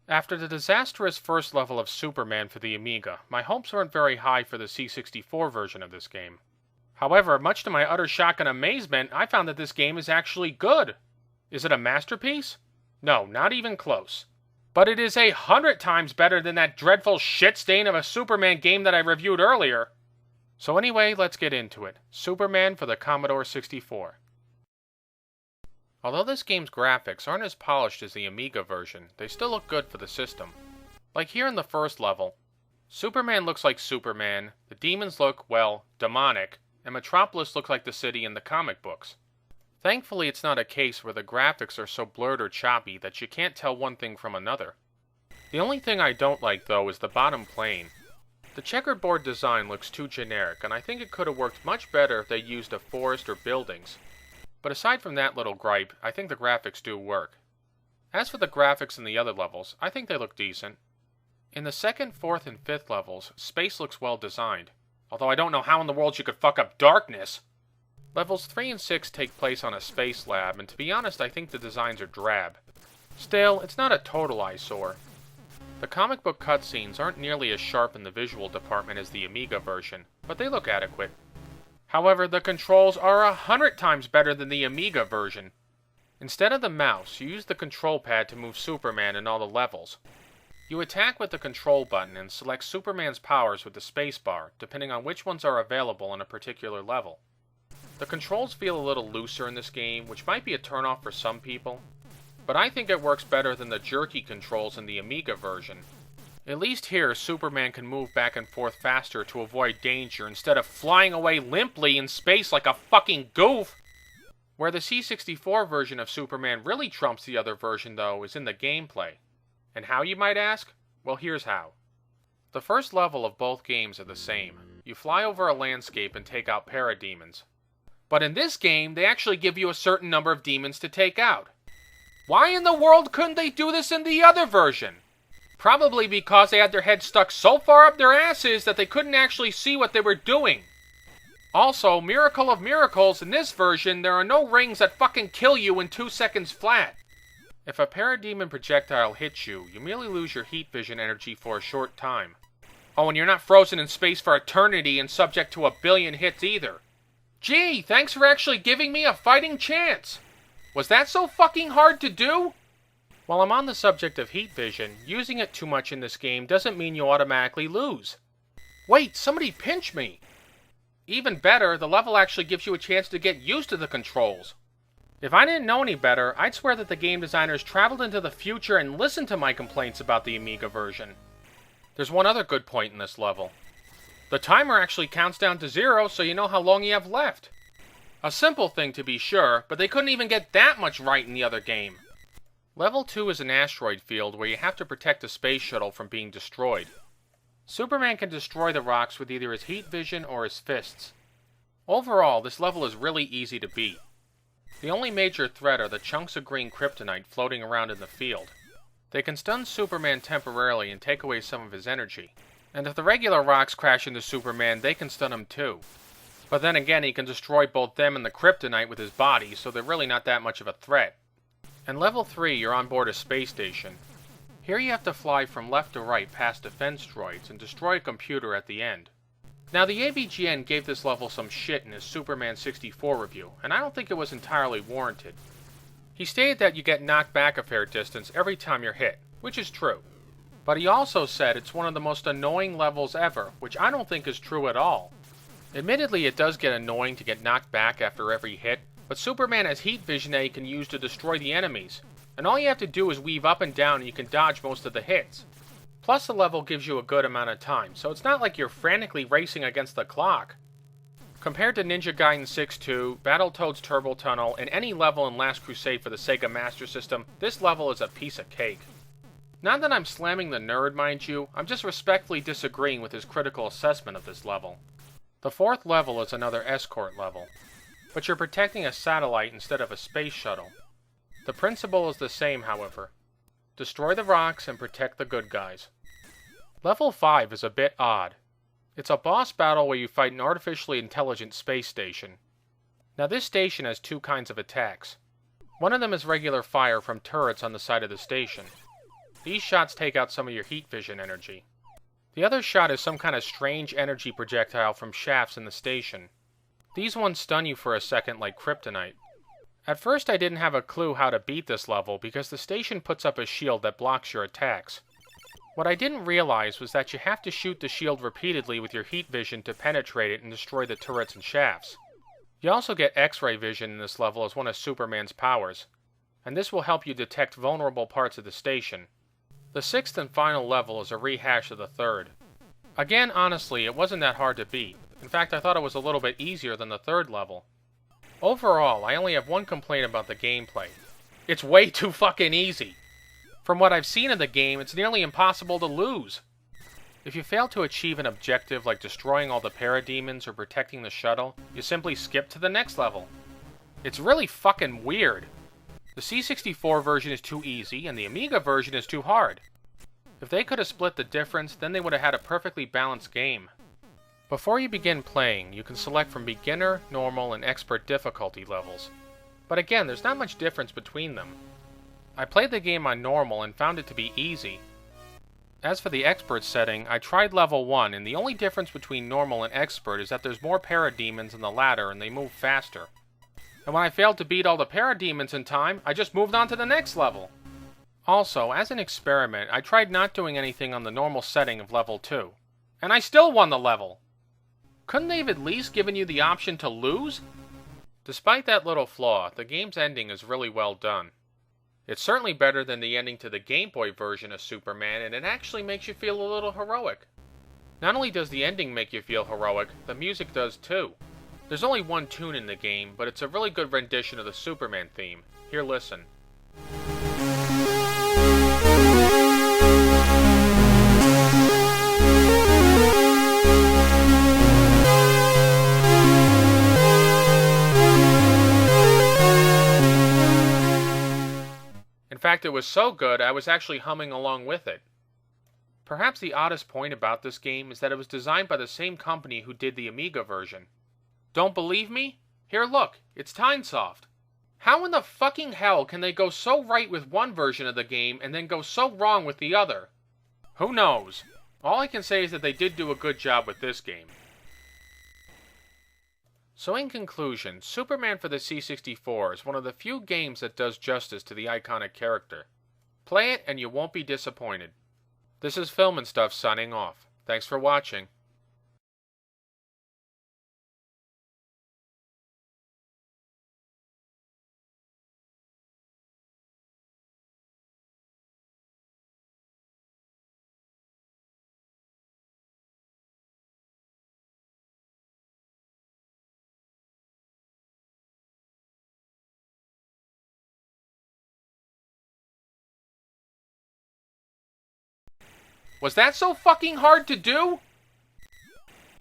After the disastrous first level of Superman for the Amiga, my hopes weren't very high for the C64 version of this game. However, much to my utter shock and amazement, I found that this game is actually good. Is it a masterpiece? No, not even close. But it is 100 times better than that dreadful shit stain of a Superman game that I reviewed earlier. So anyway, let's get into it. Superman for the Commodore 64. Although this game's graphics aren't as polished as the Amiga version, they still look good for the system. Like here in the first level, Superman looks like Superman, the demons look, well, demonic, and Metropolis looks like the city in the comic books. Thankfully, it's not a case where the graphics are so blurred or choppy that you can't tell one thing from another. The only thing I don't like, though, is the bottom plane. The checkerboard design looks too generic, and I think it could have worked much better if they used a forest or buildings. But aside from that little gripe, I think the graphics do work. As for the graphics in the other levels, I think they look decent. In the second, fourth, and fifth levels, space looks well designed. Although I don't know how in the world you could fuck up darkness. Levels 3 and 6 take place on a space lab, and to be honest, I think the designs are drab. Still, it's not a total eyesore. The comic book cutscenes aren't nearly as sharp in the visual department as the Amiga version, but they look adequate. However, the controls are 100 times better than the Amiga version. Instead of the mouse, you use the control pad to move Superman in all the levels. You attack with the control button and select Superman's powers with the spacebar, depending on which ones are available in a particular level. The controls feel a little looser in this game, which might be a turnoff for some people, but I think it works better than the jerky controls in the Amiga version. At least here, Superman can move back and forth faster to avoid danger instead of flying away limply in space like a fucking goof. Where the C64 version of Superman really trumps the other version, though, is in the gameplay. And how, you might ask? Well, here's how. The first level of both games are the same. You fly over a landscape and take out parademons. But in this game, they actually give you a certain number of demons to take out. Why in the world couldn't they do this in the other version? Probably because they had their heads stuck so far up their asses that they couldn't actually see what they were doing. Also, miracle of miracles, in this version, there are no rings that fucking kill you in 2 seconds flat. If a parademon projectile hits you, you merely lose your heat vision energy for a short time. Oh, and you're not frozen in space for eternity and subject to 1 billion hits either. Gee, thanks for actually giving me a fighting chance. Was that so fucking hard to do? While I'm on the subject of heat vision, using it too much in this game doesn't mean you automatically lose. Wait, somebody pinch me! Even better, the level actually gives you a chance to get used to the controls. If I didn't know any better, I'd swear that the game designers traveled into the future and listened to my complaints about the Amiga version. There's one other good point in this level. The timer actually counts down to 0 so you know how long you have left. A simple thing to be sure, but they couldn't even get that much right in the other game. Level 2 is an asteroid field where you have to protect a space shuttle from being destroyed. Superman can destroy the rocks with either his heat vision or his fists. Overall, this level is really easy to beat. The only major threat are the chunks of green kryptonite floating around in the field. They can stun Superman temporarily and take away some of his energy. And if the regular rocks crash into Superman, they can stun him too. But then again, he can destroy both them and the kryptonite with his body, so they're really not that much of a threat. In level 3, you're on board a space station. Here you have to fly from left to right past defense droids and destroy a computer at the end. Now the AVGN gave this level some shit in his Superman 64 review, and I don't think it was entirely warranted. He stated that you get knocked back a fair distance every time you're hit, which is true. But he also said it's one of the most annoying levels ever, which I don't think is true at all. Admittedly, it does get annoying to get knocked back after every hit, but Superman has heat vision that he can use to destroy the enemies, and all you have to do is weave up and down and you can dodge most of the hits. Plus the level gives you a good amount of time, so it's not like you're frantically racing against the clock. Compared to Ninja Gaiden 6-2, Battletoads Turbo Tunnel, and any level in Last Crusade for the Sega Master System, this level is a piece of cake. Not that I'm slamming the nerd, mind you, I'm just respectfully disagreeing with his critical assessment of this level. The fourth level is another escort level, but you're protecting a satellite instead of a space shuttle. The principle is the same, however. Destroy the rocks and protect the good guys. Level 5 is a bit odd. It's a boss battle where you fight an artificially intelligent space station. Now this station has 2 kinds of attacks. One of them is regular fire from turrets on the side of the station. These shots take out some of your heat vision energy. The other shot is some kind of strange energy projectile from shafts in the station. These ones stun you for a second like kryptonite. At first I didn't have a clue how to beat this level because the station puts up a shield that blocks your attacks. What I didn't realize was that you have to shoot the shield repeatedly with your heat vision to penetrate it and destroy the turrets and shafts. You also get X-ray vision in this level as one of Superman's powers, and this will help you detect vulnerable parts of the station. The sixth and final level is a rehash of the third. Again, honestly, it wasn't that hard to beat. In fact, I thought it was a little bit easier than the third level. Overall, I only have one complaint about the gameplay. It's way too fucking easy. From what I've seen of the game, it's nearly impossible to lose. If you fail to achieve an objective like destroying all the parademons or protecting the shuttle, you simply skip to the next level. It's really fucking weird. The C64 version is too easy, and the Amiga version is too hard. If they could have split the difference, then they would have had a perfectly balanced game. Before you begin playing, you can select from beginner, normal, and expert difficulty levels. But again, there's not much difference between them. I played the game on normal and found it to be easy. As for the expert setting, I tried level 1, and the only difference between normal and expert is that there's more parademons in the latter and they move faster. And when I failed to beat all the parademons in time, I just moved on to the next level. Also, as an experiment, I tried not doing anything on the normal setting of level 2. And I still won the level! Couldn't they have at least given you the option to lose? Despite that little flaw, the game's ending is really well done. It's certainly better than the ending to the Game Boy version of Superman, and it actually makes you feel a little heroic. Not only does the ending make you feel heroic, the music does too. There's only one tune in the game, but it's a really good rendition of the Superman theme. Here, listen. In fact, it was so good, I was actually humming along with it. Perhaps the oddest point about this game is that it was designed by the same company who did the Amiga version. Don't believe me? Here, look, it's Tynesoft. How in the fucking hell can they go so right with one version of the game and then go so wrong with the other? Who knows? All I can say is that they did do a good job with this game. So in conclusion, Superman for the C64 is one of the few games that does justice to the iconic character. Play it and you won't be disappointed. This is Film and Stuff signing off. Thanks for watching. Was that so fucking hard to do?